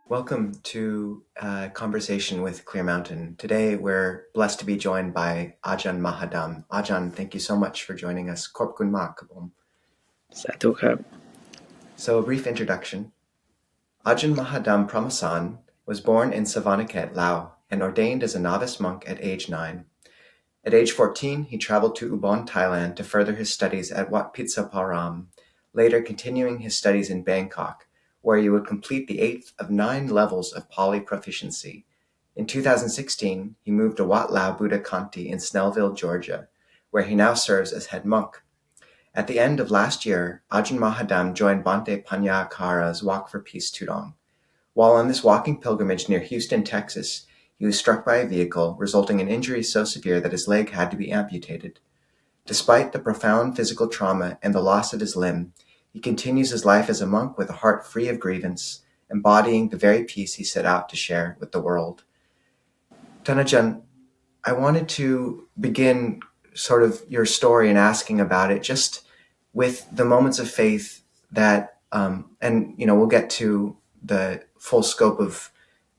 Welcome to a conversation with Clear Mountain. Today we're blessed to be joined by Ajahn Mahadam. Ajahn, thank you so much for joining us. Korp Kun Ma Kapom. สาธุครับ So a brief introduction. Ajahn Mahadam Pramasan was born in Savannakhet, Laos, and ordained as a novice monk at age 9. At age 14, he traveled to Ubon, Thailand to further his studies at Wat Phitsa Param, later continuing his studies in Bangkok, where he would complete the 8th of 9 levels of Pali proficiency. In 2016, he moved to Wat Lao Buddha Kanti in Snellville, Georgia, where he now serves as head monk. At the end of last year, Ajahn Mahadam joined Bhante Panyakara's Walk for Peace Tudong. While on this walking pilgrimage near Houston, Texas, he was struck by a vehicle, resulting in injuries so severe that his leg had to be amputated. Despite the profound physical trauma and the loss of his limb, he continues his life as a monk with a heart free of grievance, embodying the very peace he set out to share with the world. Tanajan, I wanted to begin sort of your story and asking about it just with the moments of faith that, and we'll get to the full scope of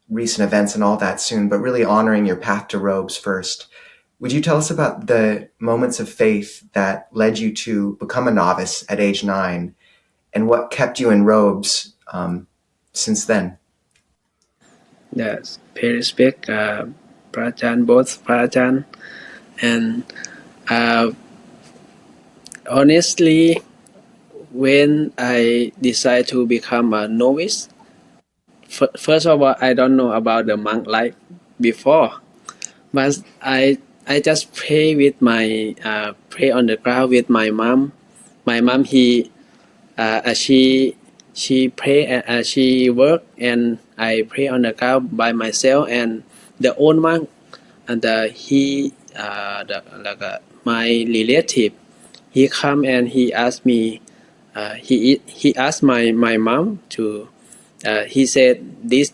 recent events and all that soon, but really honoring your path to robes first. Would you tell us about the moments of faith that led you to become a novice at age 9 and what kept you in robes since then? Yes, pay respect พระอาจารย์ both พระอาจารย์ and uh, honestly when I decide to become a novice, first of all I don't know about the monk life before, but I just pray with my pray on the ground with my mom. My mom she pray she work and I pray on the ground by myself, and the old monk and my relative, he come and he asked me, he asked my mom to he said this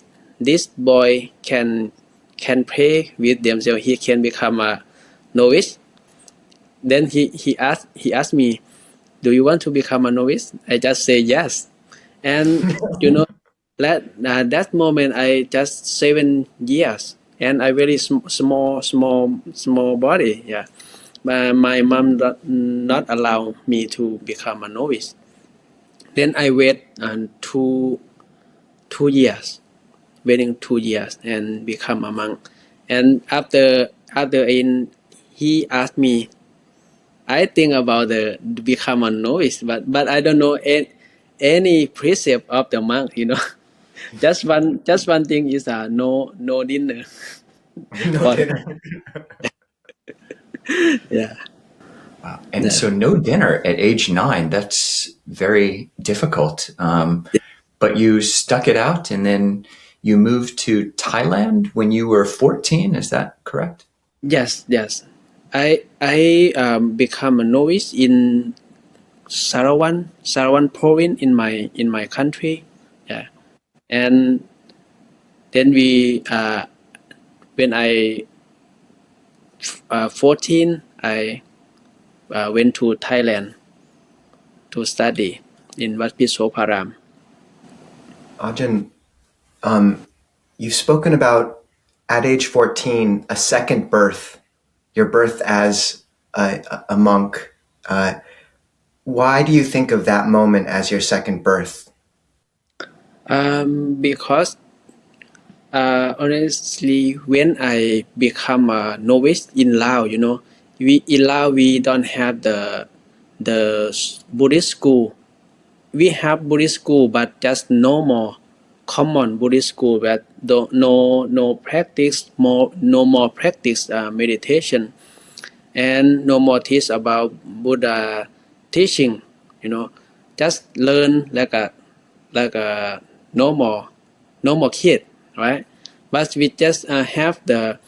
boy can pray with themselves, he can become a novice. Then he asked me, do you want to become a novice? I just say yes. And that moment I just 7 years and I very small body. Yeah, but my mom not allow me to become a novice. Then I wait two years, waiting 2 years and become a monk. And after in he asked me, I think about the become a novice, but I don't know any precept of the monk. Just one thing is no dinner. No dinner. Yeah. Wow. And so no dinner at age 9, that's very difficult. But you stuck it out and then you moved to Thailand when you were 14. Is that correct? Yes. I become a novice in Sarawak province in my country. Yeah. And then when I 14, I went to Thailand to study in Wat Phitsa Param. Ajahn, you've spoken about at age 14, a second birth, your birth as a monk. Why do you think of that moment as your second birth? Because honestly, when I become a novice in Laos, in Laos we don't have the Buddhist school. We have Buddhist school, but just no more common Buddhist school, but no practice no more practice meditation, and no more teach about Buddha teaching. Just learn like a normal kid, right? But we just have the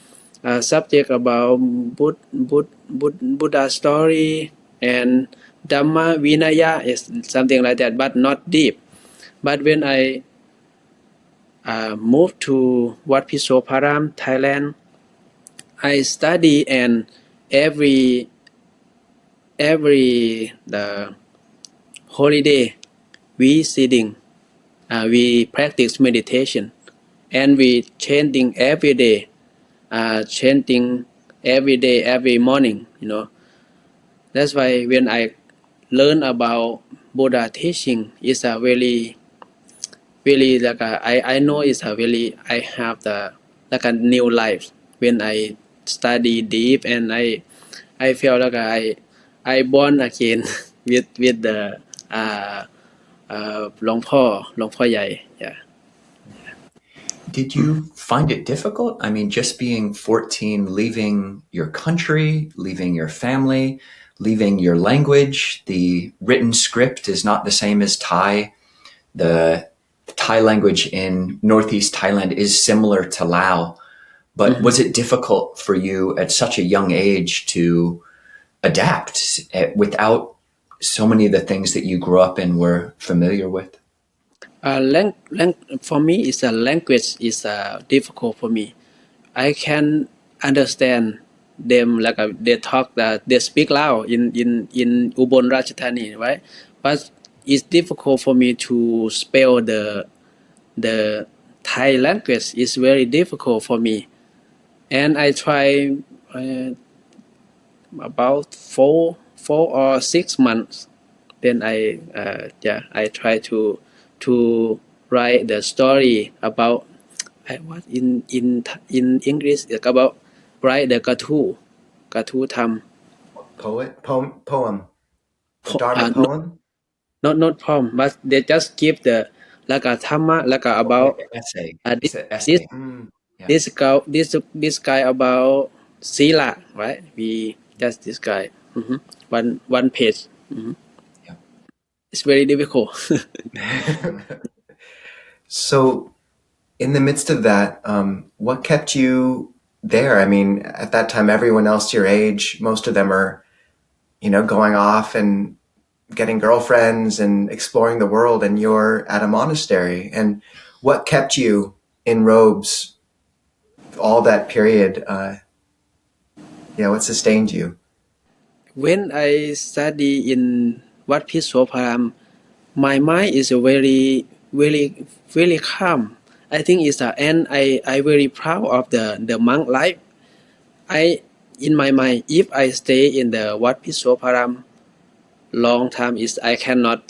subject about Buddha story and Dhamma Vinaya is something like that, but not deep. But when I moved to Wat Phitsa Param, Thailand, I study, and every the holiday we sitting, we practice meditation and we chanting every day, chanting every day, every morning. That's why when I learn about Buddha teaching, it's a really like I know it's a really I have the like a new life when I study deep, and I feel like I born again with the uh หลวงพ่อใหญ่ yeah. Did you find it difficult? I mean, just being 14, leaving your country, leaving your family, leaving your language. The written script is not the same as Thai. The Thai language in Northeast Thailand is similar to Lao. But was it difficult for you at such a young age to adapt without so many of the things that you grew up in were familiar with? For me, it's a language is difficult for me. I can understand them like they talk that they speak loud in Ubon Ratchathani, right? But it's difficult for me to spell the Thai language. It's very difficult for me, and I try about 4 or 6 months. Then I try to write the story about what in English about write the กระทู้ ธรรม Poem. The Dharma poem? not poem, but they just give the แล้วก็ธรรมะ แล้วก็ about Like an essay. this It's an essay. Yeah. this guy about Sila, right? We just this guy, one page. Yeah. It's very difficult. So, in the midst of that, what kept you there? I mean, at that time, everyone else your age, most of them are, going off and getting girlfriends and exploring the world, and you're at a monastery. And what kept you in robes all that period? What sustained you? When I study in Wat Pissoparam, my mind is very calm. I think and I very proud of the monk life. In my mind, if I stay in the Wat Pissoparam long time, I cannot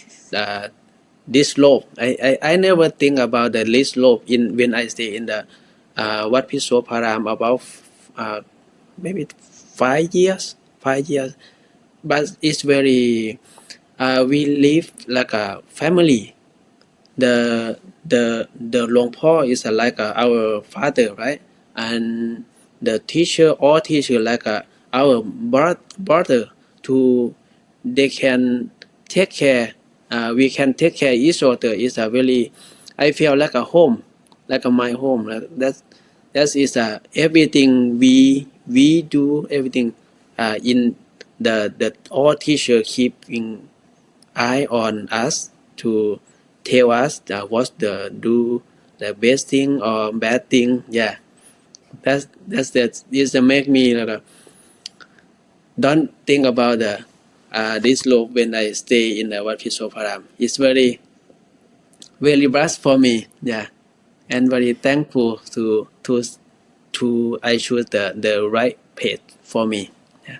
this slope. I never think about the this slope when I stay in the Wat Pissoparam about maybe 5 years. But it's very we live like a family. The Luang Po is like our father, right? And the all teacher like our brother. They can take care. We can take care each other. Is a really I feel like a home, like my home. That is everything we do everything in the all teacher keeping eye on us to tell us what do the best thing or bad thing. Yeah, that is make me like don't think about this loop when I stay in the Wat Pissoparam. It's very blessed for me. Yeah, and very thankful to I choose the right path for me. Yeah.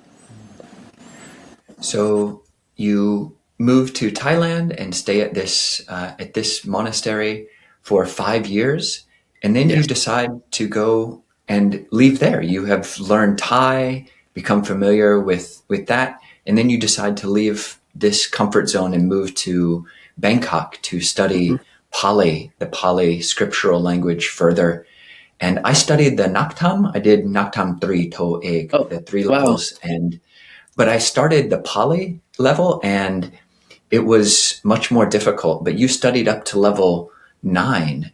So you moved to Thailand and stay at this monastery for 5 years, and then you decide to go and leave there. You have learned Thai, become familiar with that, and then you decide to leave this comfort zone and move to Bangkok to study Pali, the Pali scriptural language further. And I studied the Naktam. I did Naktam 3 To Eg, the 3 levels, but I started the Pali level, and it was much more difficult. But you studied up to level 9,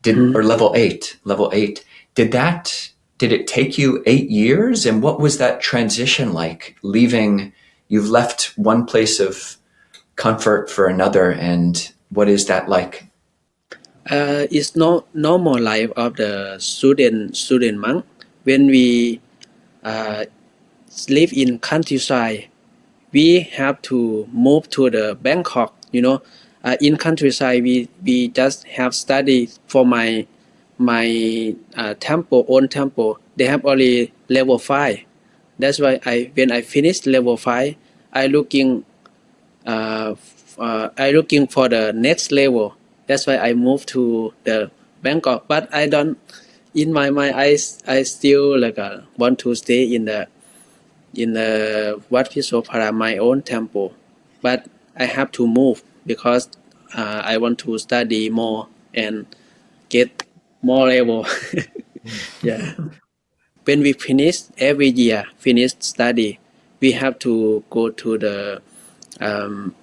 or level 8. Level 8. Did it take you 8 years? And what was that transition like? You've left one place of comfort for another, and what is that like? It's no normal life of the student monk. When we live in countryside, we have to move to the Bangkok. In countryside, we just have study for my temple, own temple, they have only level 5. That's why when I finish level 5, I looking for the next level. That's why I moved to the Bangkok. But I don't, in my mind, I still want to stay in the Wat Pisopara, my own temple. But I have to move because I want to study more and get more level. Yeah. When we every year finish study, we have to go to the um,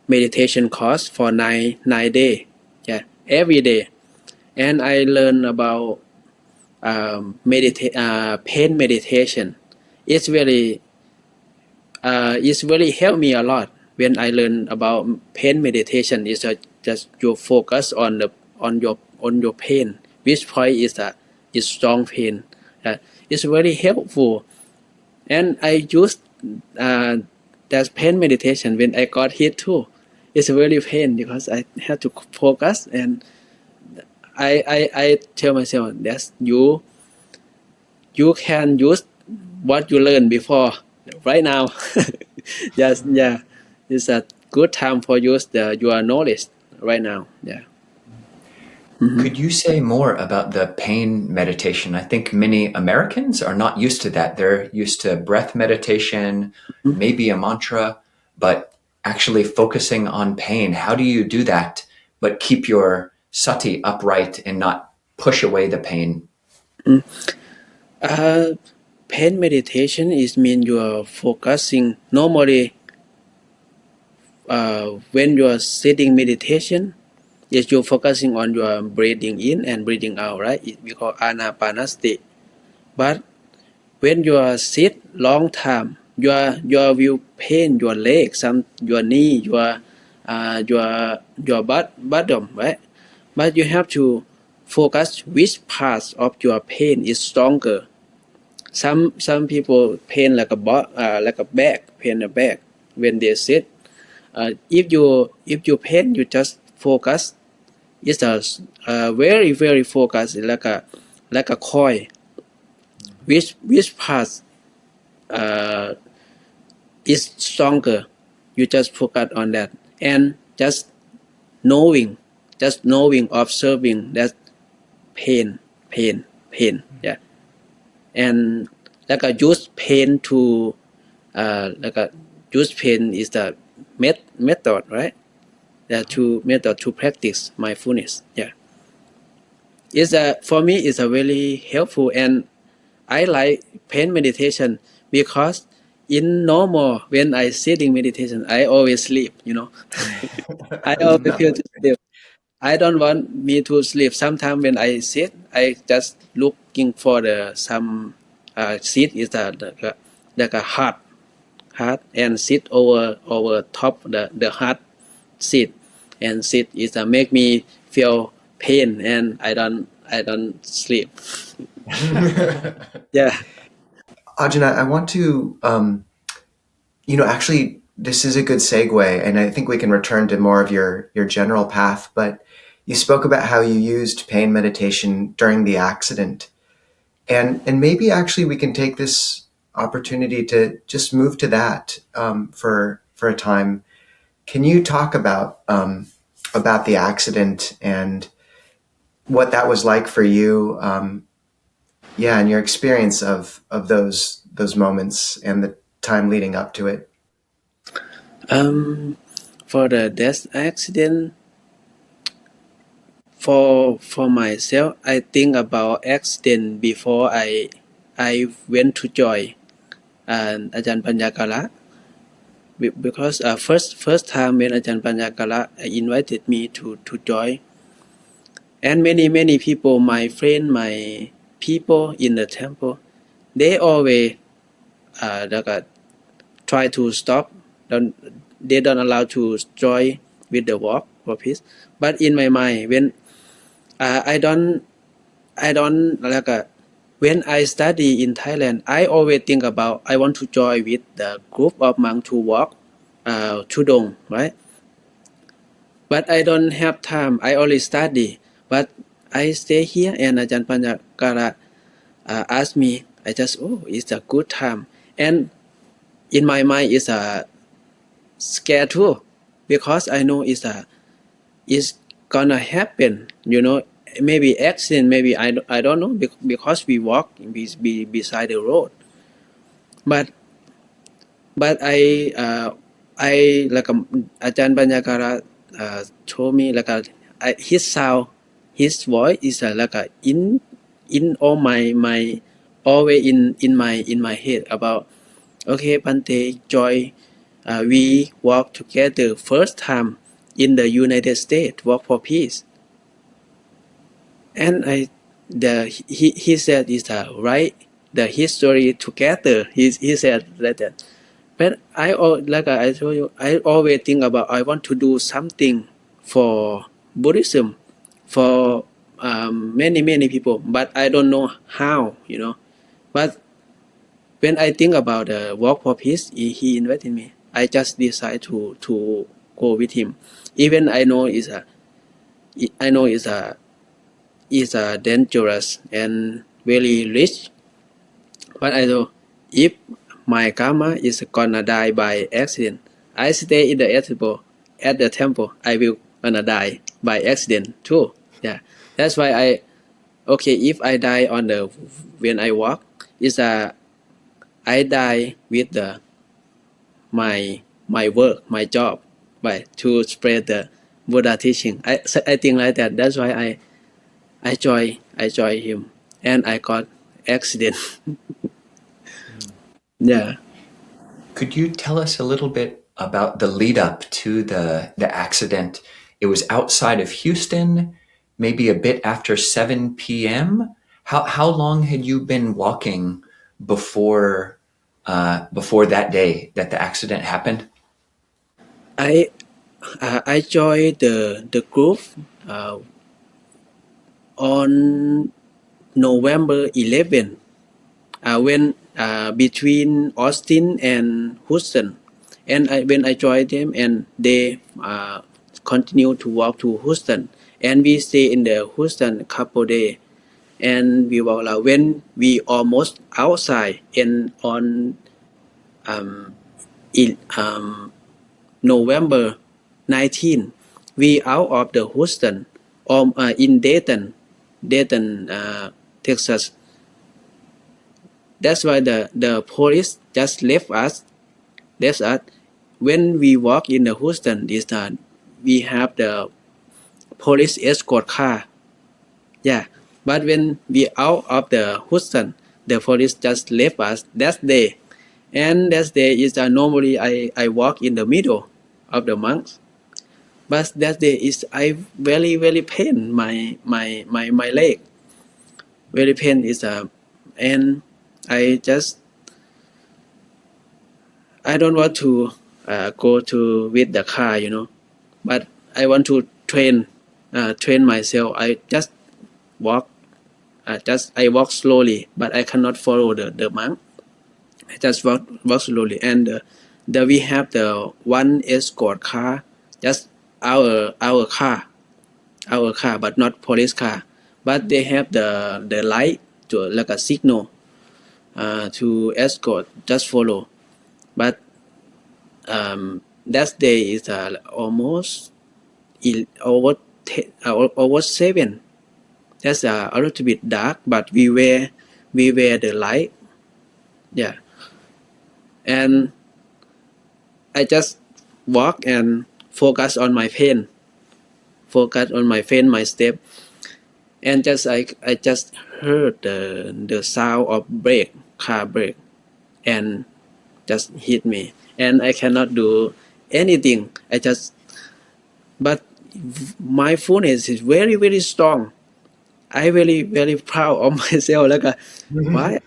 meditation course for 9 days. Yeah, every day. And I learn about pain meditation. It's really helped me a lot. When I learn about pain meditation, is just you focus on your pain. Which point is strong pain. It's very helpful. And I used that pain meditation when I got hit too. It's really pain because I had to focus, and I tell myself that you can use what you learned before right now. Yes, yeah, it's a good time for use your knowledge right now. Yeah. Could you say more about the pain meditation? I think many Americans are not used to that. They're used to breath meditation, maybe a mantra, but actually focusing on pain. How do you do that, but keep your sati upright and not push away the pain? Pain meditation is mean you are focusing normally. When you are sitting meditation, yes, you're focusing on your breathing in and breathing out, right? We call anapanasati. But when you are sit long time, your will pain your leg, your knee, your bottom, right? But you have to focus which parts of your pain is stronger. Some people pain like a back, pain the back when they sit. If you pain, you just focus. It's very focused, like a coil. Which part uh, is stronger? You just focus on that, and just knowing, observing that pain. Yeah, and use pain to use pain is the method, right? Method to practice mindfulness. Yeah, for me it's a very helpful, and I like pain meditation because in normal when I sitting meditation I always sleep. I always feel to sleep. I don't want me to sleep. Sometimes when I sit, I just looking for some seat is like a heart and sit over top the heart seat, and sit is make me feel pain, and I don't sleep. Yeah. Ajahn, I want to, actually, this is a good segue, and I think we can return to more of your general path, but you spoke about how you used pain meditation during the accident. And maybe actually we can take this opportunity to just move to that for a time. Can you talk about the accident and what that was like for you? And your experience of those moments and the time leading up to it. For the death accident, for myself, I think about accident before I went to join Ajahn Panyakala, because first time when Ajahn Panyakala invited me to join, and many people, my friend, my people in the temple, they always try to stop. They don't allow to join with the walk for peace. But in my mind, when I don't when I study in Thailand, I always think about I want to join with the group of monks to walk Tudong, right? But I don't have time. I only study. But I stay here and Ajahn Panjakara asked me. I just it's a good time, and in my mind it's a scared too, because I know it's gonna happen. Maybe accident, maybe I don't know, because we walk beside the road, but I like Ajahn Banyakara told me like his sound, his voice is like in all my always in my head about, okay, Bante Joy, we walk together first time in the United States, walk for peace. And he said is right, the history together. He said like that. But like I told you, I always think about I want to do something for Buddhism, for many people, but I don't know how. But when I think about the walk for peace, he invited me. I just decide to go with him, even I know it's a dangerous and very rich. But I know if my karma is gonna die by accident, I stay in the temple, I will gonna die by accident too. Yeah, that's why if I die when I walk, I die with my work, my job, by to spread the Buddha teaching. I think like that. That's why I join him, and I got accident. Yeah. Could you tell us a little bit about the lead up to the accident? It was outside of Houston, maybe a bit after 7 p.m. How long had you been walking before that day that the accident happened? I joined the group uh, on November 11, when between Austin and Houston, and when I joined them, and they continue to walk to Houston, and we stay in the Houston a couple days, and we walk when we almost outside, and on in November 19, we out of the Houston, in Dayton, Texas. That's why the police just left us. When we walk in the Houston, we have the police escort car. Yeah, but when we out of the Houston, the police just left us that day. And that day is normally I walk in the middle of the monks. But that day is I very pain my leg. Very pain is and I don't want to go to with the car. But I want to train myself. I just walk. I walk slowly, but I cannot follow the monk. I just walk slowly, and we have the one escort car, just our car, but not police car. But they have the light to like a signal to escort, just follow. But that day is almost over 7. That's a little bit dark, but we wear the light. Yeah, and I just walk and focus on my pain, my step, and I just heard the sound of car brake, and just hit me, and I cannot do anything. But mindfulness is very strong. I very proud of myself. Like why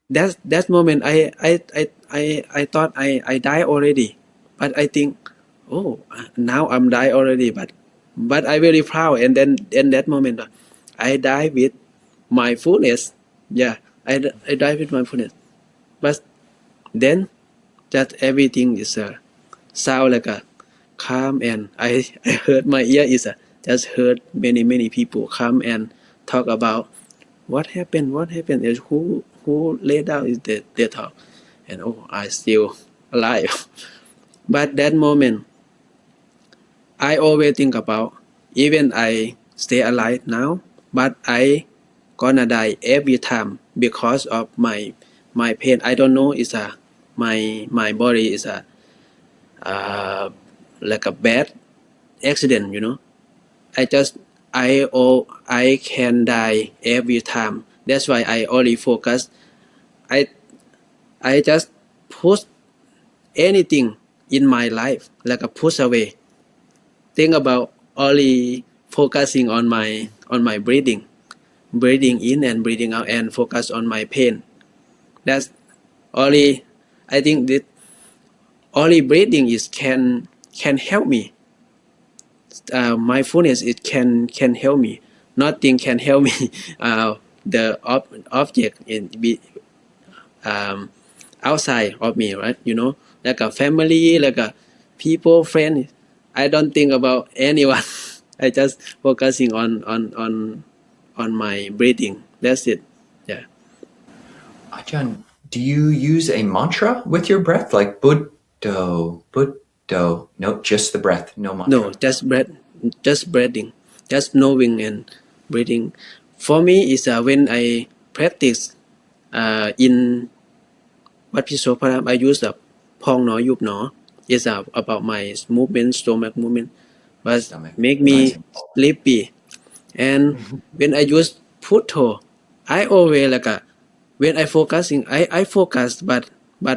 that moment I thought I die already, but I think, oh, now I'm die already, but I very proud, and then in that moment I die with mindfulness. Yeah, I die with mindfulness, but then that everything is sound like a calm, and I heard my ear is just heard many people come and talk about what happened, is who laid down is the talk, and oh, I still alive. But that moment I always think about, even I stay alive now, but I gonna die every time because of my pain. I don't know, it's a my body is a like a bad accident, I just I can die every time. That's why I only focus. I I just push anything in my life, like a push away. Think about only focusing on my breathing in and breathing out, and focus on my pain. That's only, I think that only breathing is can help me. Mindfulness, it can help me. Nothing can help me. The object in be um, outside of me, right? Like a family, like a people, friend. I don't think about anyone. I just focusing on my breathing. That's it. Yeah. Ajahn, do you use a mantra with your breath, like Buddho, Buddho? No, just the breath, no mantra. No, just breathing, just knowing and breathing. For me, is when I practice in Wat Pisoparam, I use the Pong No Yup No. It's about my movement, stomach movement, but Stomach. make me sleepy. And when I use Putto, I always like when I focusing, I focus, but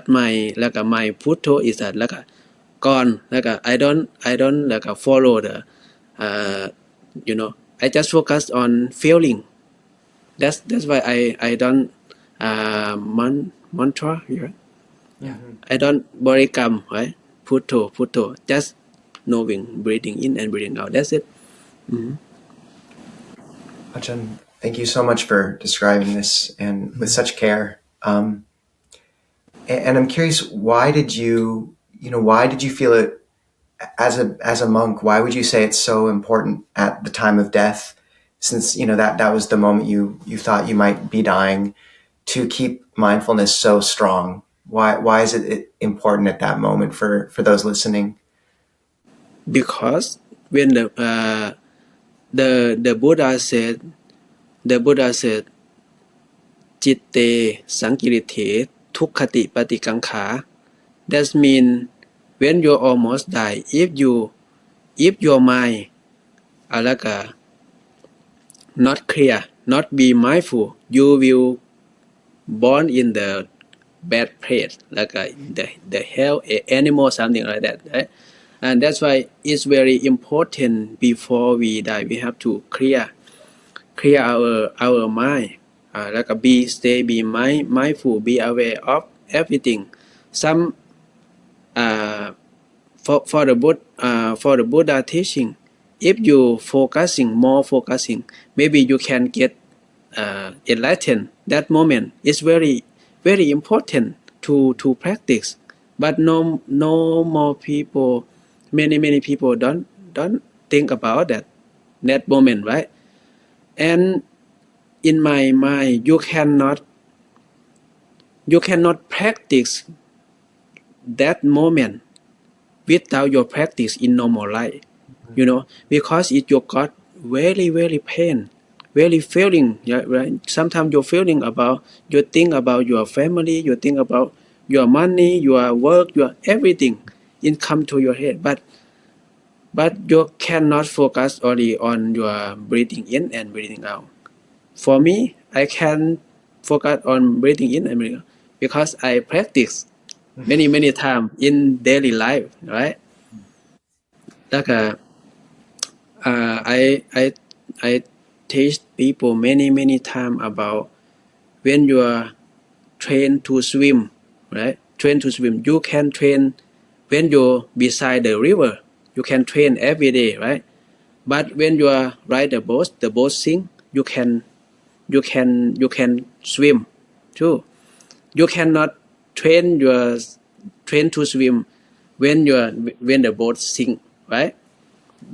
my like my Putto is like gone. Like I don't like follow the uh, I just focus on feeling. That's why I don't mantra here. Yeah. I don't borikam, right? Putto, just knowing, breathing in and breathing out. That's it. Ajahn, thank you so much for describing this and with such care. And I'm curious, why did you feel it as a monk? Why would you say it's so important at the time of death, since that was the moment you thought you might be dying, to keep mindfulness so strong? Why is it important at that moment for those listening? Because when the Buddha said Chitte Sankirite Tukkati Patikankha. That means when you almost die, if your mind like not clear, not be mindful, you will born in the bad place, like the hell, animal, something like that, right? And that's why it's very important before we die. We have to clear our mind, like be mindful, be aware of everything. Some for the Buddha teaching, if you focusing, maybe you can get enlightened. That moment is very very important to practice. But no more people, many people don't think about that moment, right? And in my mind, you cannot practice that moment without your practice in normal life, because it you got very very pain, very feeling, yeah, right? Sometimes you're feeling about, you think about your family, you think about your money, your work, your everything, it come to your head, but you cannot focus only on your breathing in and breathing out. For me, I can focus on breathing in and breathing out because I practice many times in daily life, right? Like I teach people many times about when you are trained to swim, right? Train to swim. You can train when you're beside the river. You can train every day, right? But when you are ride the boat sink. You can swim too. You cannot train to swim when the boat sink, right?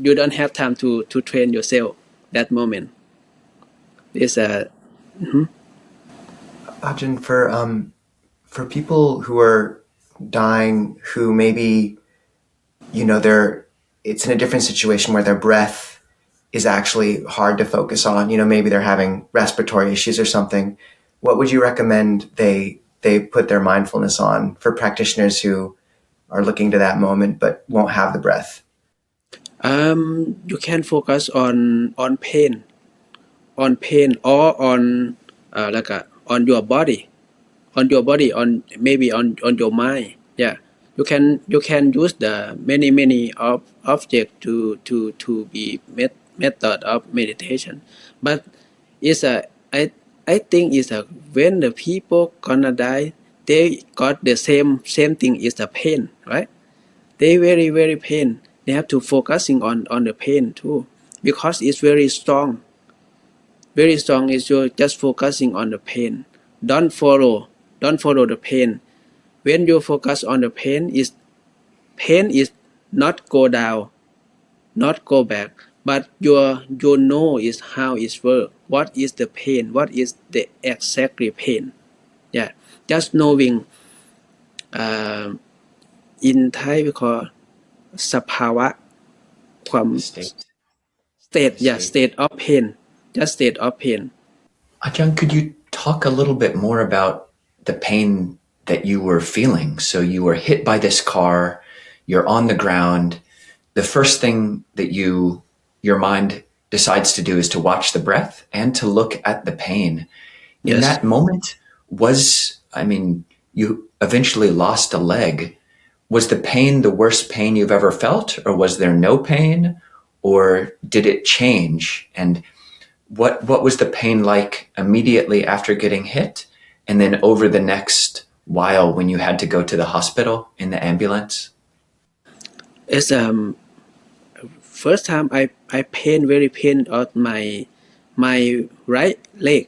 you don't have time to train yourself that moment. It's a Ajahn, for people who are dying, who maybe, it's in a different situation where their breath is actually hard to focus on. Maybe they're having respiratory issues or something. What would you recommend they put their mindfulness on for practitioners who are looking to that moment but won't have the breath? you can focus on pain or on on your body, on maybe on your mind. Yeah, you can use the many of object to be method of meditation, but it's a I think it's a when the people gonna die, they got the same thing is the pain, right? They very pain. They have to focusing on the pain too, because it's very strong. Very strong is you're just focusing on the pain. Don't follow the pain. When you focus on the pain is not go down, not go back, but you know is how it work. What is the pain? What is the exactly pain? Yeah, just knowing. Uh, in Thai we call สภาวะความ State. state, yeah, State. state of pain, just state of pain. Ajahn, could you talk a little bit more about the pain that you were feeling? So you were hit by this car, you're on the ground. The first thing that your mind decides to do is to watch the breath and to look at the pain. In Yes. that moment, you eventually lost a leg. Was the pain the worst pain you've ever felt, or was there no pain, or did it change? And what was the pain like immediately after getting hit, and then over the next while when you had to go to the hospital in the ambulance? It's first time I very pain on my right leg,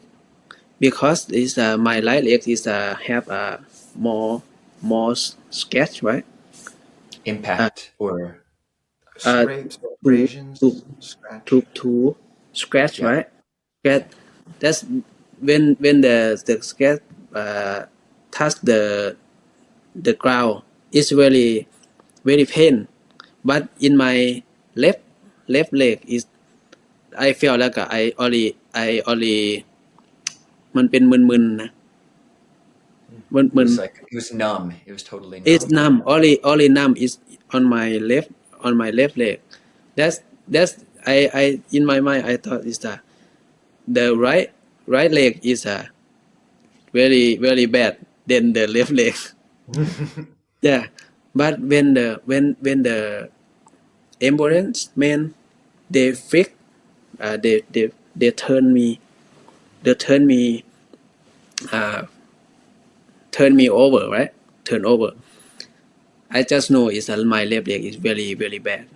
because is my right leg is have a more sketch, right? Impact or Scrapes, to abrasions, to scratch. to scratch, Yeah. right? Scratch. That's when the sketch touch the ground. It's very pain. But in my left leg is I feel like I only มันเป็นมึนๆนะมึ It น was like it was numb. It was totally numb. it's numb. Only numb is on my left leg. That's I in my mind I thought is that the right leg is very bad than the left leg. Yeah, but when the ambulance man they fix they turn me uh, turn me over, right? Turn over. I just know is that my left leg is very bad,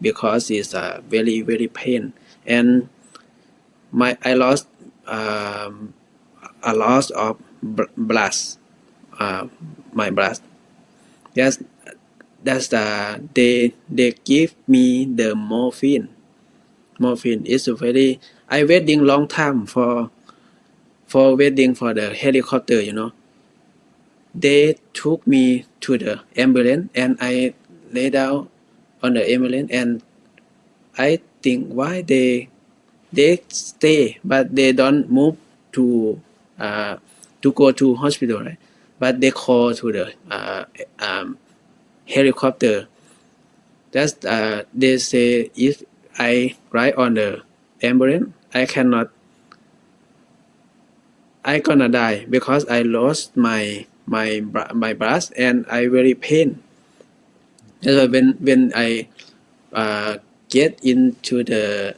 because it's very pain, and I lost a loss of blood, my blood. That's they give me the morphine. Morphine is a very I waiting long time for waiting for the helicopter. They took me to the ambulance, and I lay down on the ambulance, and I think why they stay, but they don't move to go to hospital, right? But they call to the helicopter. That's they say if I ride on the ambulance, I gonna die, because I lost my breath, and I very pain. That's why when I get into the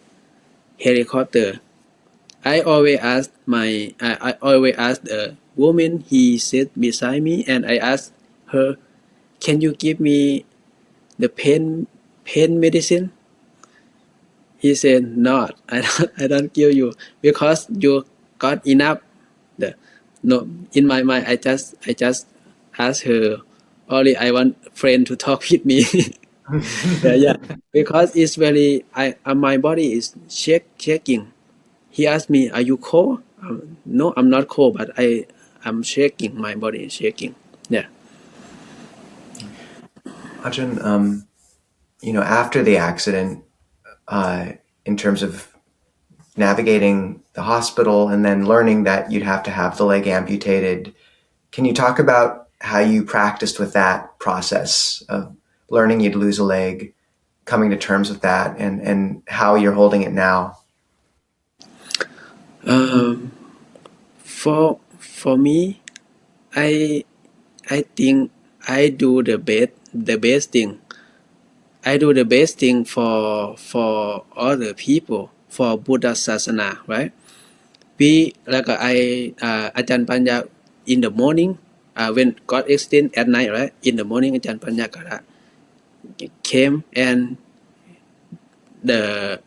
helicopter, I always ask the woman he sit beside me, and I ask her, can you give me the pain medicine? He said, not. I don't give you, because you got enough. No, in my mind, I just ask her, only I want friend to talk with me. Yeah, because it's very my body is shaking. He asked me, "Are you cold?" No, I'm not cold, but I'm shaking. My body is shaking. Yeah. Ajahn, after the accident, in terms of navigating the hospital and then learning that you'd have to have the leg amputated, can you talk about how you practiced with that process of learning you'd lose a leg, coming to terms with that, and how you're holding it now? Um, for me, I I think I do the best thing. I do the best thing for other people for Buddha Sasana, right? We like Ajahn Panya in the morning when God extend at night, right? In the morning, Ajahn Panya Kara came and the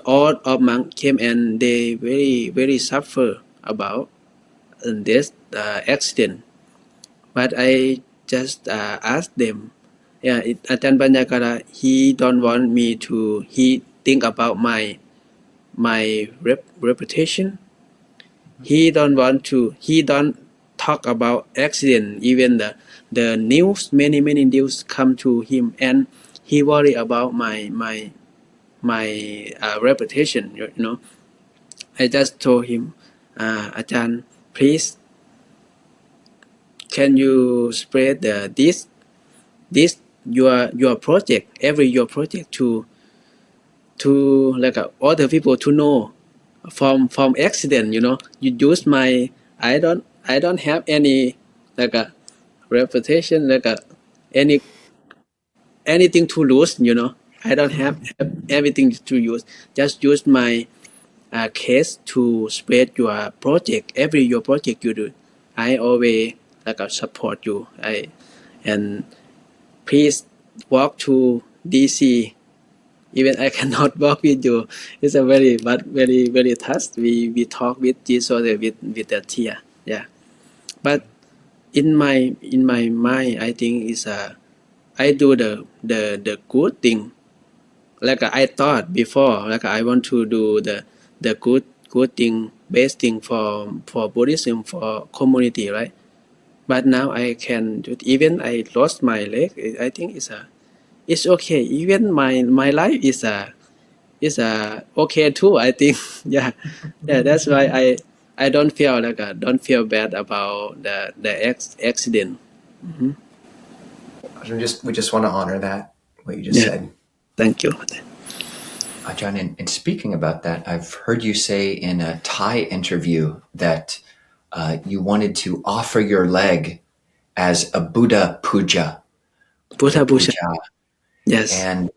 all of monk came and they very suffer about this accident. But I just asked them, yeah, Ajahn Panyakara, he don't want me to. He think about my reputation. He don't want to. He don't talk about accident. Even the news, many news come to him, and he worry about my reputation. I just told him, Ajahn, please, can you spread this your project, your project to like other people to know from accident. You use my I don't have any like a reputation like any anything to lose. I don't have everything to use. Just use my case to spread your project. Your project you do, I always like support you. And please walk to DC. Even I cannot walk with you. It's a very touched. We talk with Jesus with the tear. Yeah. But in my mind, I think is I do the good thing. Like I thought before, like I want to do the good thing, best thing for Buddhism, for community, right? But now I can do it. Even I lost my leg. I think it's okay. Even my life is okay too. I think yeah, yeah. That's why I don't feel like don't feel bad about the accident. We just want to honor that, what you just Yeah, said. thank you. John, in speaking about that, I've heard you say in a Thai interview that you wanted to offer your leg as a Buddha puja, Buddha Buddha Bhushan. puja, Yes. and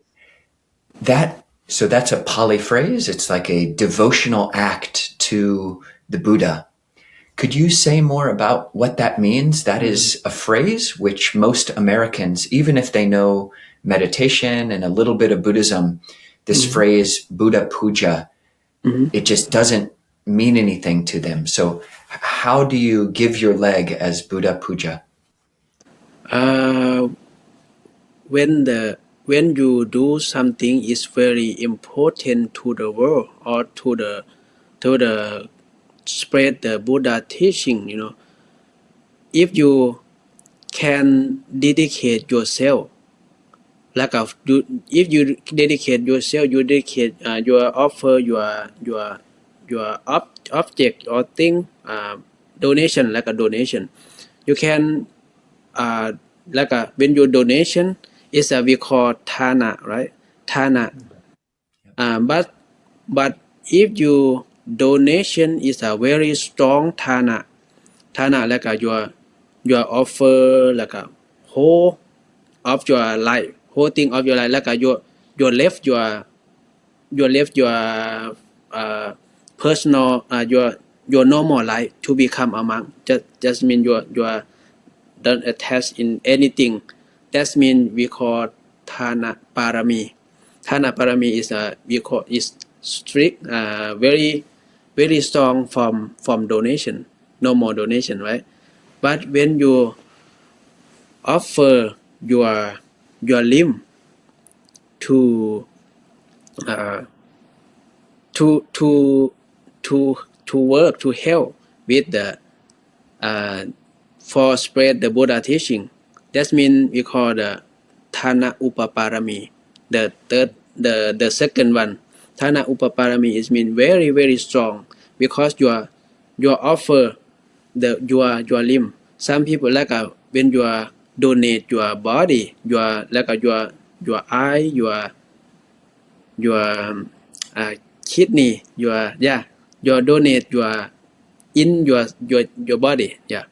so that's a Pali phrase. It's like a devotional act to the Buddha. Could you say more about what that means? That is a phrase which most Americans, even if they know meditation and a little bit of Buddhism, this phrase Buddha puja, Mhm. it just doesn't mean anything to them. So how do you give your leg as Buddha puja? Uh, when you do something is very important to the world or to the spread the Buddha teaching. If you can dedicate yourself, like if you dedicate yourself, you dedicate your offer your object or thing donation, like a donation. You can uh, like when your donation is we call thana, right? Thana. But if your donation is a very strong thana like your offer like a whole of your life, whole thing of your life, like your uh, personal your normal life to become a monk. Just mean your don't attach in anything. That means we call Thana Parami. Thana Parami is we call is strict, very strong from donation, no more donation, right? But when you offer your limb, to uh, to to work to help with the uh, for spread the Buddha teaching. That means we call the Thana Upaparami. The second one, Thana Upaparami, is mean very strong because your offer your limb. Some people like when you are donate your body, your eye, your kidney, your donate your in your body. Yeah,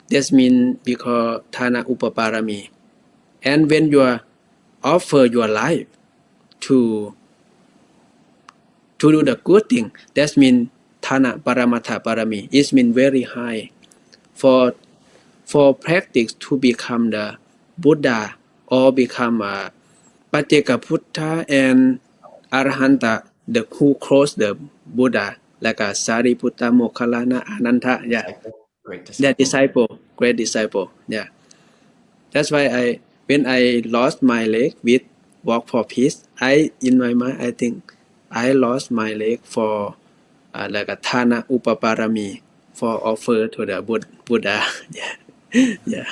that means we call Thana Upaparami. And when you offer your life to do the good thing, that means Thana Paramatha Parami. It means very high. For practice to become the Buddha or become a Paccekaputtha and Arahanta, the who cross the Buddha, like a Sariputta, Mokkallana, Ananta, Great that disciple. great disciple, That's why when I lost my leg with Walk for Peace, in my mind, I think I lost my leg for like a Thana Upaparami for offer to the Buddha. Yeah.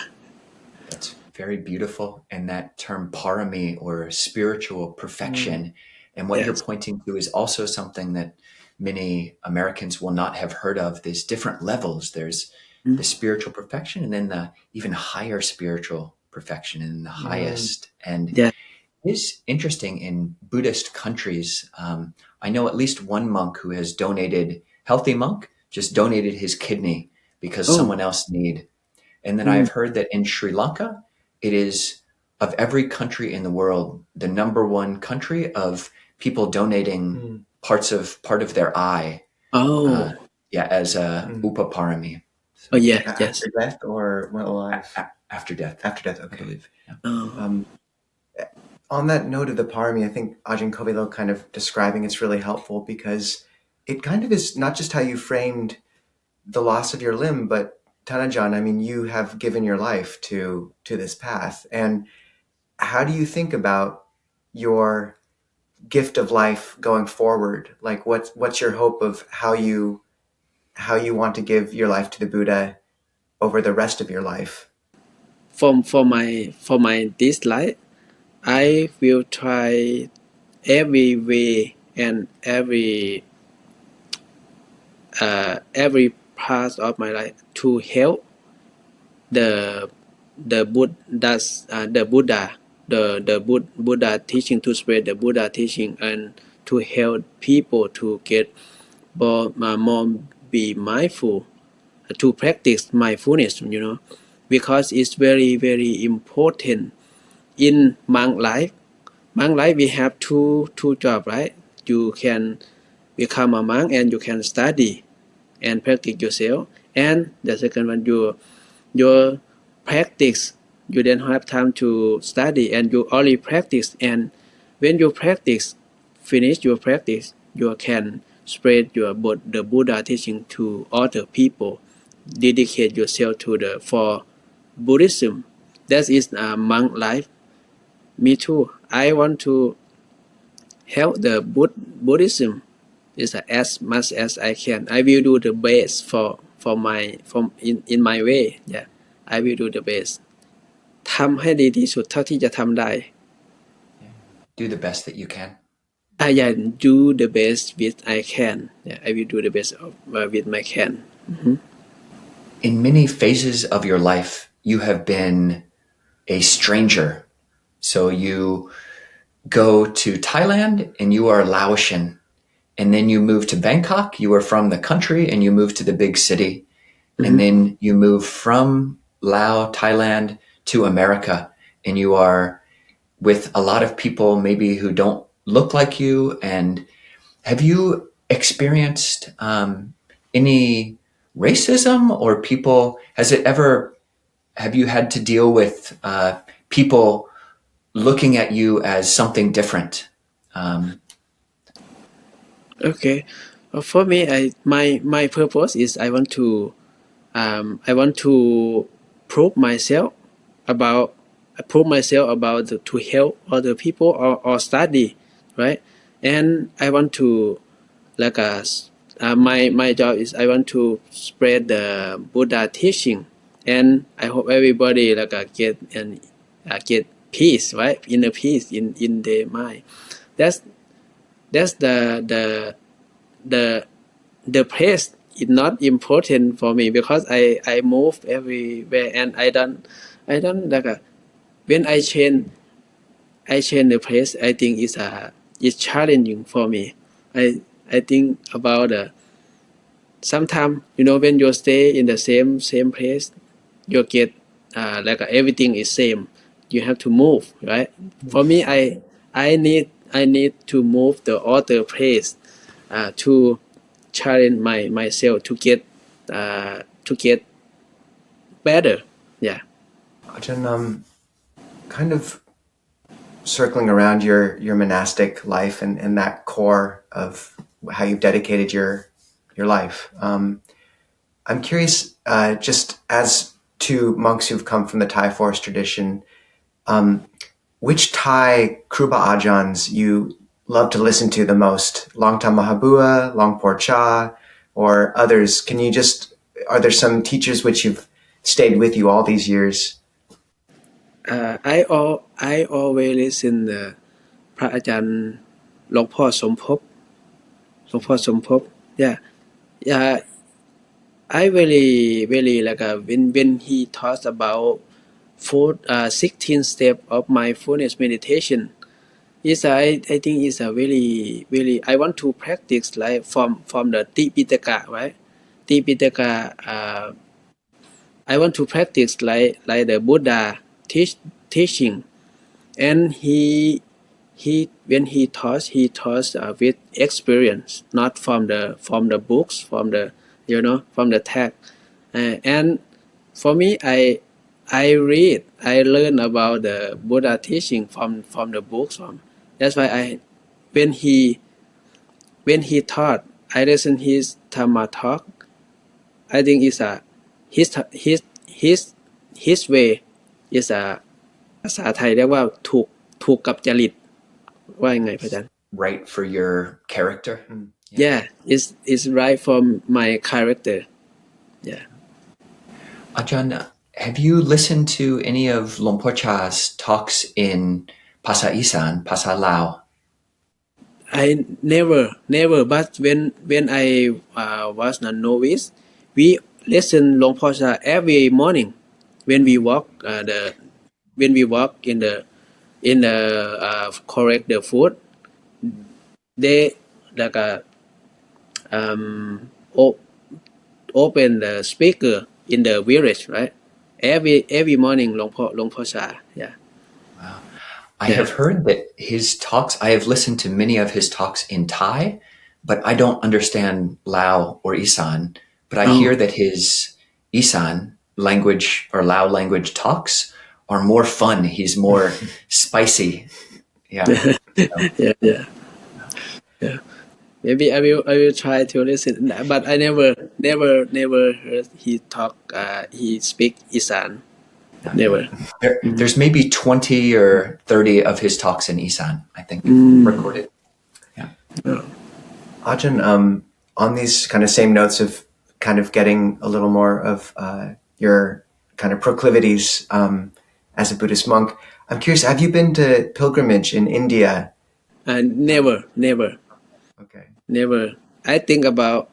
That's very beautiful. And that term parami, or spiritual perfection, and what you're Yes. pointing to is also something that many Americans will not have heard of. There's different levels. There's the spiritual perfection, and then the even higher spiritual perfection, and the highest. And Yeah. it's interesting in Buddhist countries. I know at least one monk who has donated, healthy monk, just donated his kidney because Oh. someone else need. And then I've heard that in Sri Lanka, it is, of every country in the world, the number one country of people donating part of their eye, Oh. as a upaparami. Oh yeah. Yes. After death or while alive? After death. After death, I okay. believe. Yeah. Oh. On that note of the parami, I think Ajahn Kovilo kind of describing it's really helpful because it kind of is not just how you framed the loss of your limb, but Tanajan, I mean, you have given your life to this path. And how do you think about your gift of life going forward? Like what's your hope of how you want to give your life to the Buddha over the rest of your life? For my this life, I will try every way and every part of my life to help the Buddha, the Buddha teaching, to spread the Buddha teaching and to help people to get more be mindful, to practice mindfulness, because it's very important in monk life. Monk life, we have two jobs, right? You can become a monk and you can study and practice yourself. And the second one, your practice, you don't have time to study and you only practice. And when you practice, finish your practice, you can spread the Buddha teaching to other people. Dedicate yourself to for Buddhism. That is a monk life. Me too. I want to help the Buddhism is as much as I can. I will do the best for my in my way. Yeah, I will do the best. ทำให้ดีที่สุดเท่าที่จะทำได้ Do the best that you can. Yeah, do the best with I can. Yeah, I will do the best with my can. In many phases of your life, you have been a stranger. So you go to Thailand and you are Laotian. And then you move to Bangkok, you are from the country, and you move to the big city. And then you move from Laos, Thailand to America, and you are with a lot of people maybe who don't look like you. And have you experienced any racism or people? Have you had to deal with people looking at you as something different? Okay, for me, my purpose is I want to prove myself about prove myself about to help other people or study, right? And I want to like my job is I want to spread the Buddha teaching, and I hope everybody get peace, right? Inner peace in their mind. That's that's the the place is not important for me because I move everywhere and I don't when I change the place I think it's challenging for me. I think about sometimes when you stay in the same place you get everything is same. You have to move, right? For me, I need to move the other place to challenge myself to get better. Yeah. Ajahn, kind of circling around your monastic life and that core of how you've dedicated your life. I'm curious, just as to monks who've come from the Thai forest tradition, which Thai Kruba Ajahns you love to listen to the most? Longtam Mahabua, Longpor Cha, or others? Are there some teachers which you've stayed with you all these years? I always listen พระอาจารย์หลวงพ่อสมภพyeah yeah I really when he talks about food 16 step of mindfulness meditation is I think is a really I want to practice like from the Tipitaka, right? Tipitaka I want to practice like the Buddha teaching, and he when he taught with experience, not from the books, from the text. And for me, I learn about the Buddha teaching from the books. That's why when he taught, I listen his Dhamma talk. I think it's his way is ภาษาไทยเรียกว่าถูกกับจริตว่ายังไงพระอาจารย์ Right for your character. yeah it's right for my character. Yeah. Ajahn, have you listened to any of Longpo Cha's talks in Phasa Isan, Phasa Lao? I never but when I was a novice we listen หลวงพ่อชา every morning when we walk in the correct the food they like o- open the speaker in the village, right? Every morning หลวงพ่อชา yeah. I have heard that his talks, I have listened to many of his talks in Thai, but I don't understand Lao or Isan. But I hear that his Isan language or Lao language talks are more fun. He's more spicy. Yeah. Yeah. Maybe I will try to listen, but I never heard he talk. He speak Isan. Never. There's maybe 20 or 30 of his talks in Isan, I think, recorded. Yeah. Ajahn, on these kind of same notes of kind of getting a little more of your kind of proclivities as a Buddhist monk, I'm curious, have you been to pilgrimage in India? Never. Okay. Never. I think about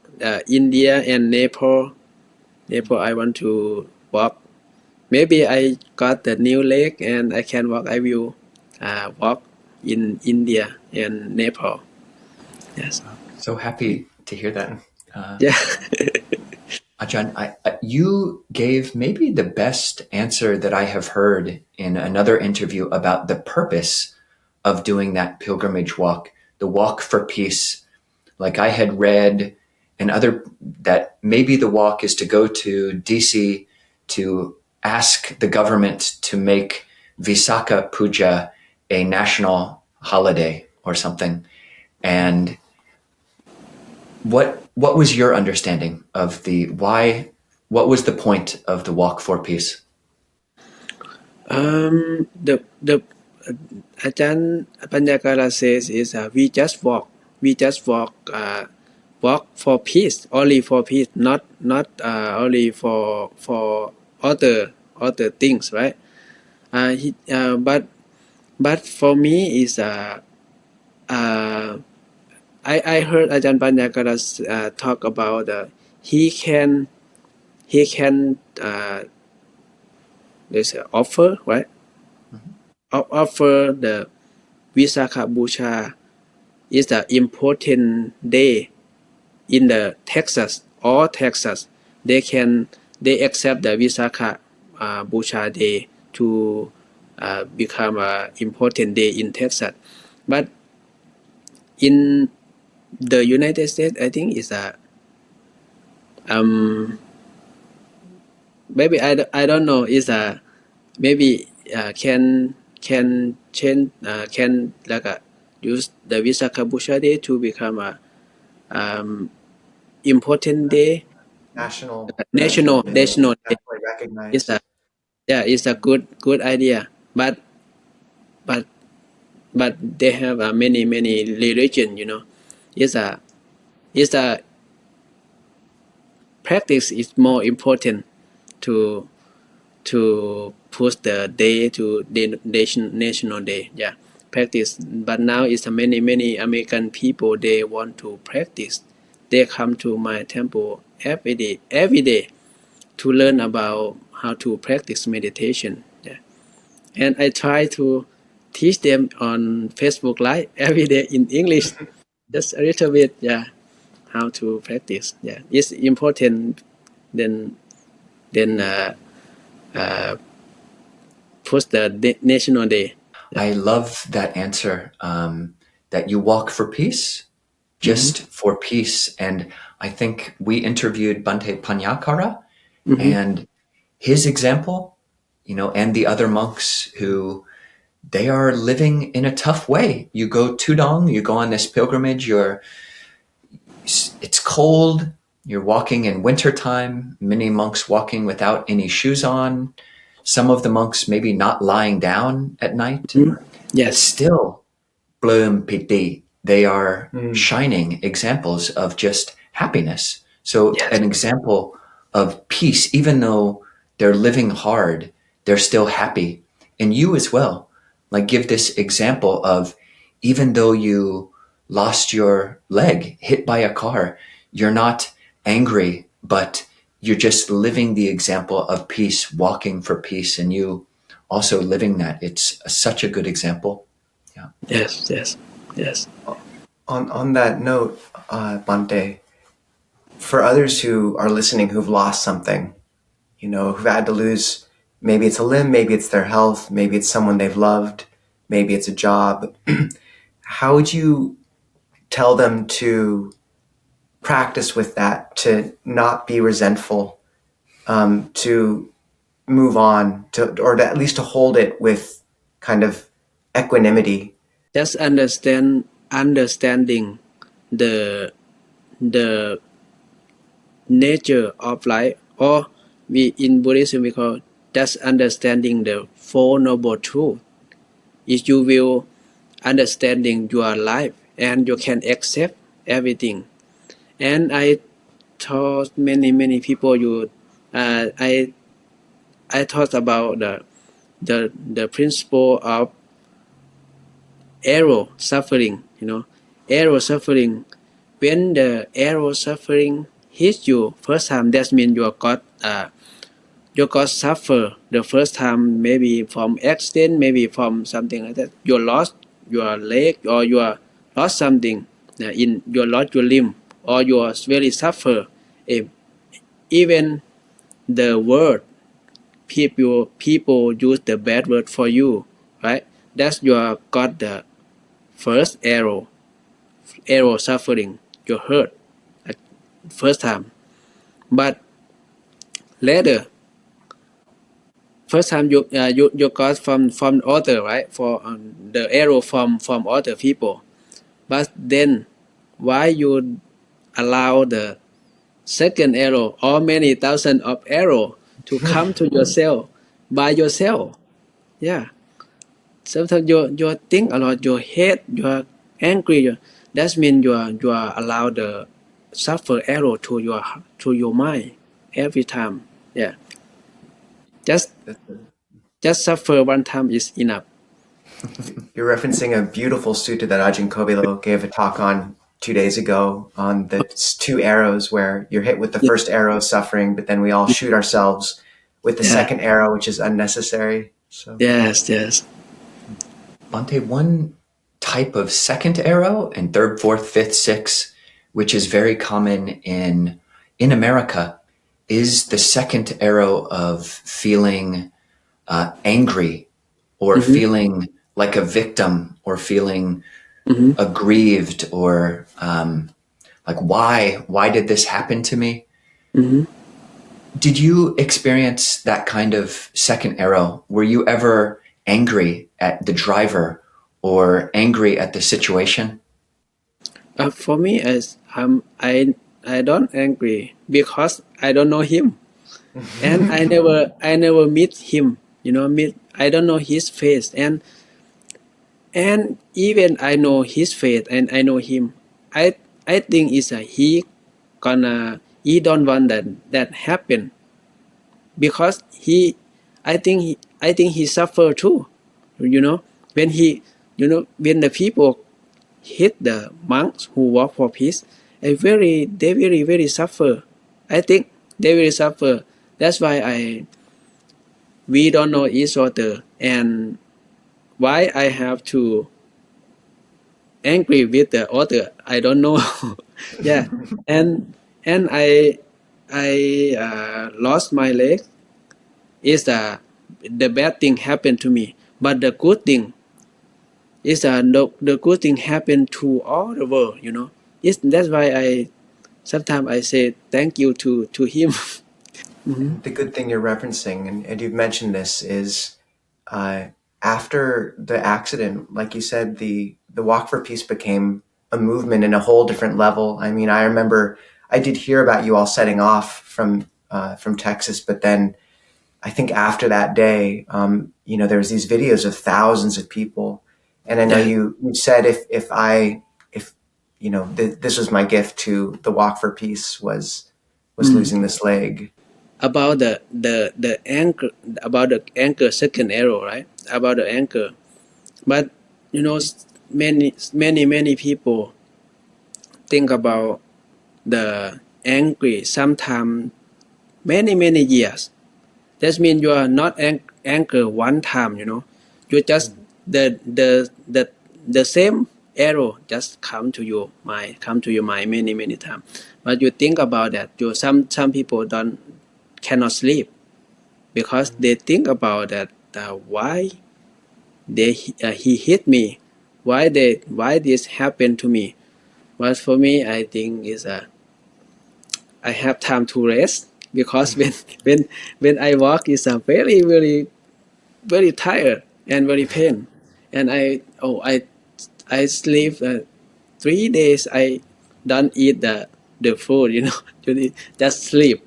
India and Nepal. I want to walk. Maybe I got the new leg and I can walk. I will walk in India and Nepal. Yes. So happy to hear that. Yeah. Ajahn, you gave maybe the best answer that I have heard in another interview about the purpose of doing that pilgrimage walk, the walk for peace. Like I had read that maybe the walk is to go to DC to ask the government to make Visakha Puja a national holiday or something. And what was your understanding of what was the point of the walk for peace? The Ajahn Panyakara says is we just walk for peace, only for peace, not only for other things, right? But for me is I heard Ajahn Panyakara talk about he can there's an offer, right? Offer the Visakha Busha is the important day in the Texas. All Texas, they accept the Visakha Busha day to become a important day in Texas. But in the United States, I think it's a maybe I don't know. It's a maybe can change can like use the Visakha Busha day to become a important day, National national day, national day. nationally It's recognized. a it's a good idea. But but they have many religion. It's a practice is more important to push the day to the national day. Yeah, practice. But now it's many American people they want to practice. They come to my temple every day to learn about how to practice meditation. Yeah, and I try to teach them on Facebook Live every day in English, just a little bit. Yeah, how to practice. Yeah, it's important. Then push the national day. I love that answer, that you walk for peace, just for peace. And I think we interviewed Bhante Panyakara, and his example, and the other monks who they are living in a tough way. You go Tudong, you go on this pilgrimage, it's cold, you're walking in wintertime, many monks walking without any shoes on, some of the monks maybe not lying down at night. But Yes, still, Bloom Piti, they are shining examples of just happiness. So yes, an example of peace, even though they're living hard, they're still happy. And you as well, like give this example of even though you lost your leg, hit by a car, you're not angry, but you're just living the example of peace, walking for peace, and you also living that. It's such a good example. Yeah. yes. On that note, Bante, for others who are listening who've lost something, who've had to lose, maybe it's a limb, maybe it's their health, maybe it's someone they've loved, maybe it's a job. How would you tell them to practice with that, to not be resentful, to move on, or at least to hold it with kind of equanimity? Just understanding the the nature of life, or we in Buddhism we call just understanding the Four Noble Truths. If you will understanding your life and you can accept everything. And I taught many people I taught about the principle of arrow suffering. Arrow suffering. When the arrow suffering hits you first time, that means you got suffer the first time, maybe from accident, maybe from something like that. You lost your leg, or you lost something in you lost your limb, or you are really suffer. Eh, Even the word people use the bad word for you, right? That's you got the first arrow suffering. You hurt at first time, but later first time you got from other, right, for the arrow from other people, but then why you allow the second arrow or many thousand of arrow to come to yourself by yourself? Yeah. Sometimes you think a lot, you hate, you are angry. That means you are allowed the suffer arrow to your mind every time. Yeah. Just just suffer one time is enough. You're referencing a beautiful sutta that Ajahn Kobilo gave a talk on 2 days ago on the two arrows where you're hit with the Yeah. first arrow of suffering, but then we all shoot ourselves with the Yeah. second arrow, which is unnecessary. So Yes. Bhante, one type of second arrow and third, fourth, fifth, sixth, which is very common in America, is the second arrow of feeling angry or Mm-hmm. feeling like a victim or feeling Mm-hmm. aggrieved or like why did this happen to me? Mm-hmm. Did you experience that kind of second arrow? Were you ever angry at the driver or angry at the situation? For me, as I don't angry because I don't know him, and I never meet him. I don't know his face, and even I know his face and I know him. I think it's he don't want that happen because I think he suffer too. You know when when the people hit the monks who work for peace, they very suffer. I think they very suffer. That's why we don't know each other, and why I have to angry with the other. I don't know. Yeah, and I lost my leg. Is the bad thing happened to me, but the good thing is the good thing happened to all the world. That's why I sometimes I say thank you to him. Hmm. the good thing you're referencing, and you've mentioned this, is uh, after the accident, like you said, the Walk for Peace became a movement in a whole different level. I mean, I remember I did hear about you all setting off from Texas, but then I think after that day, there was these videos of thousands of people, and I know Yeah. you said if this was my gift to the Walk for Peace was Mm. losing this leg. About the anchor, about the anchor second arrow, right? About the anchor, but many people think about the angry sometimes many years. That means you are not anchor one time. You just the same arrow just come to your mind many times. But you think about that. Some people don't cannot sleep because they think about that. Why he hit me? Why this happened to me? But for me, I think is I have time to rest because when I walk is a very tired and very pain, and I sleep 3 days. I don't eat the food. Just sleep.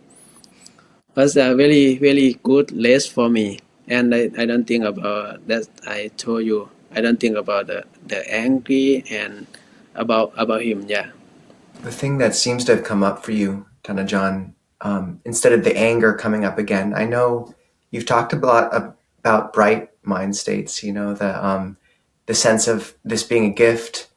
Was a very good rest for me, and I don't think about that. I told you I don't think about the angry and about him. Yeah. The thing that seems to have come up for you, Tana John, instead of the anger coming up again, I know you've talked a lot about bright mind states. The sense of this being a gift.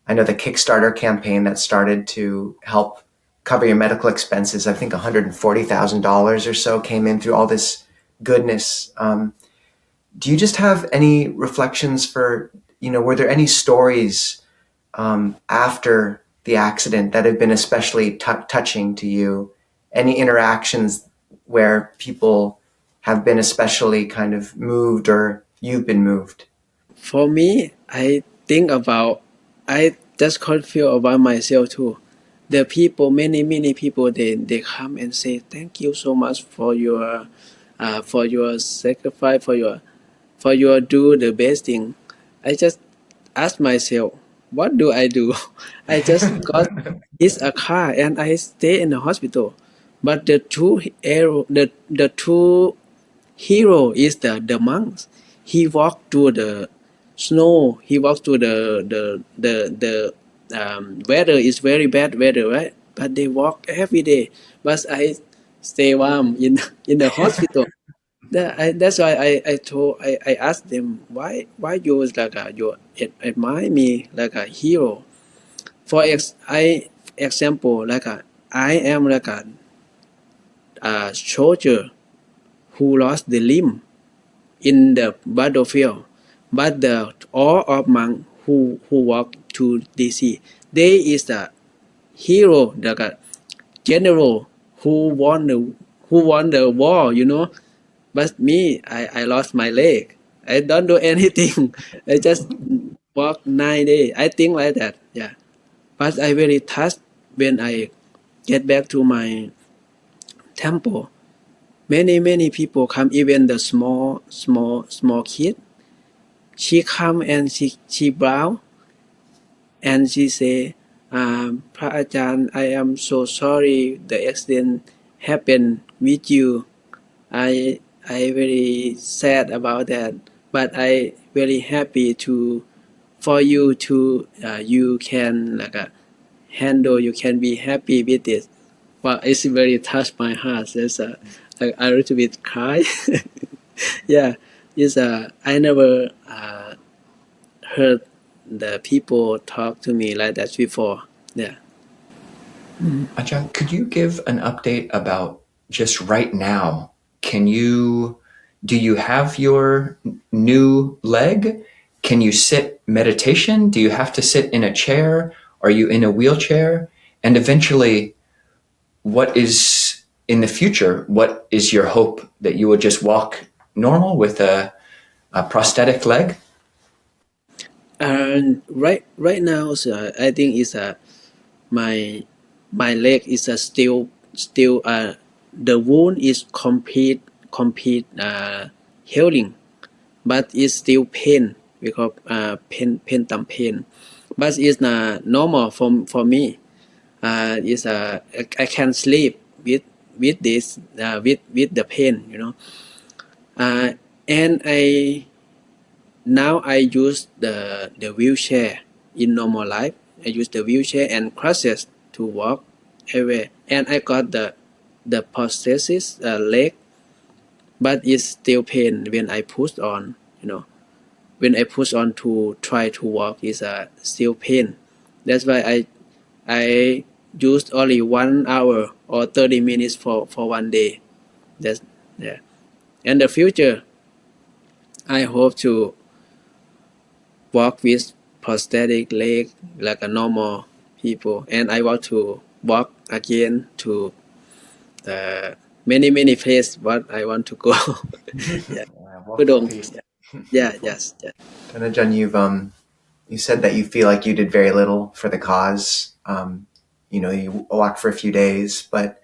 I know the Kickstarter campaign that started to help cover your medical expenses. I think $140,000 or so came in through all this goodness. Do you just have any reflections for, were there any stories after the accident that have been especially touching to you? Any interactions where people have been especially kind of moved or you've been moved? For me, I just can't feel about myself too. The people, many people, they come and say thank you so much for your sacrifice, for your do the best thing. I just ask myself, what do I do? I just got hit a car and I stay in the hospital. But the two hero is the monks. he walked through the snow. He walked through weather is very bad weather, right? But they walk every day. But I stay warm in the hospital. That's why I asked them why you was like you admire me like a hero. For example, like I am like a soldier who lost the limb in the battlefield, but the all of monk who walk to DC, they is the hero, like a general who won the war, you know. But me, I lost my leg. I don't do anything. I just walk 9 days. I think like that, yeah. But I very touched when I get back to my temple. Many people come, even the small kid. She come and she bow and she say, Pra Ajahn, I am so sorry the accident happened with you. I very sad about that, but I very happy to for you to you can like handle, you can be happy with it. Well, it's very touched my heart. There's a little bit cry. Yeah, it's I never heard the people talk to me like that before. Yeah. Ajahn, could you give an update about just right now? Do you have your new leg? Can you sit meditation? Do you have to sit in a chair? Are you in a wheelchair? And eventually, what is in the future? What is your hope that you will just walk normal with a prosthetic leg? And right now, so I think it's my my leg is still the wound is complete healing, but it's still pain because pain, but it's normal for me. Is I can sleep with this with the pain, you know. And I use the wheelchair in normal life. I use the wheelchair and crutches to walk everywhere. And I got the prosthesis leg, but it's still pain when I push on. You know, when I push on to try to walk, is still pain. That's why I used only 1 hour or 30 minutes for one day. That's yeah. And the future, I hope to walk with prosthetic leg like a normal people, and I want to walk again to the many places what I want to go. Yeah, Walk in Pudong. peace. Yeah, yes, yeah. Ajahn, you said that you feel like you did very little for the cause. You walked for a few days, but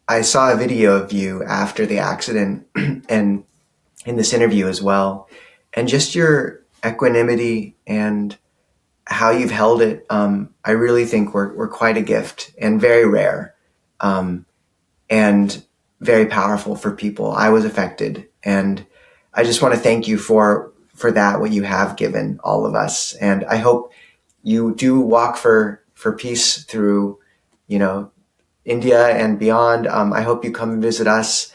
I saw a video of you after the accident and in this interview as well, and just your equanimity and how you've held it. I really think we're quite a gift and very rare, and very powerful for people. I was affected, and I just want to thank you for that, what you have given all of us. And I hope you do walk for peace through, India and beyond. I hope you come and visit us.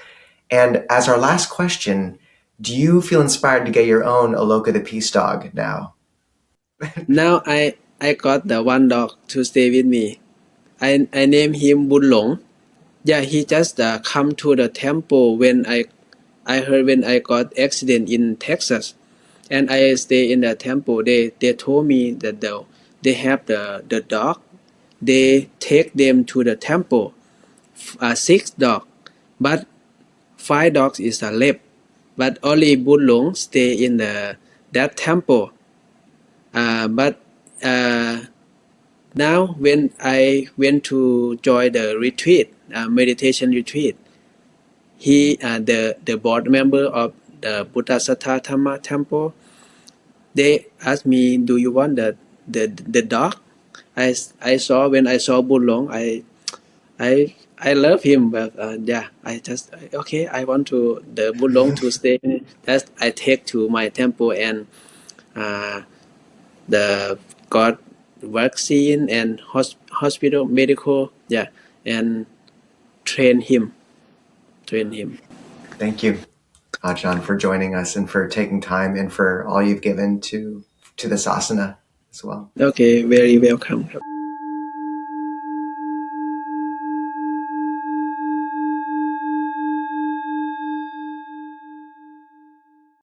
And as our last question, do you feel inspired to get your own Aloka the Peace Dog now? Now I got the one dog to stay with me. I name him Bun Long. Yeah, he just come to the temple when I heard when I got accident in Texas, and I stay in the temple. They told me that they have the dog. They take them to the temple. 6 dogs, but 5 dogs is left. But only Bun Long stay in that temple. But now when I went to join the retreat, meditation retreat, the board member of the Buddhasatha Dhamma temple, they asked me, "Do you want the dog?" I saw when I saw Bun Long, I love him, but yeah, I just okay. I want to the Bulong to stay. That I take to my temple and the got vaccine and hospital medical. Yeah, and train him. Train him. Thank you, Ajahn, for joining us and for taking time and for all you've given to this asana as well. Okay, very welcome.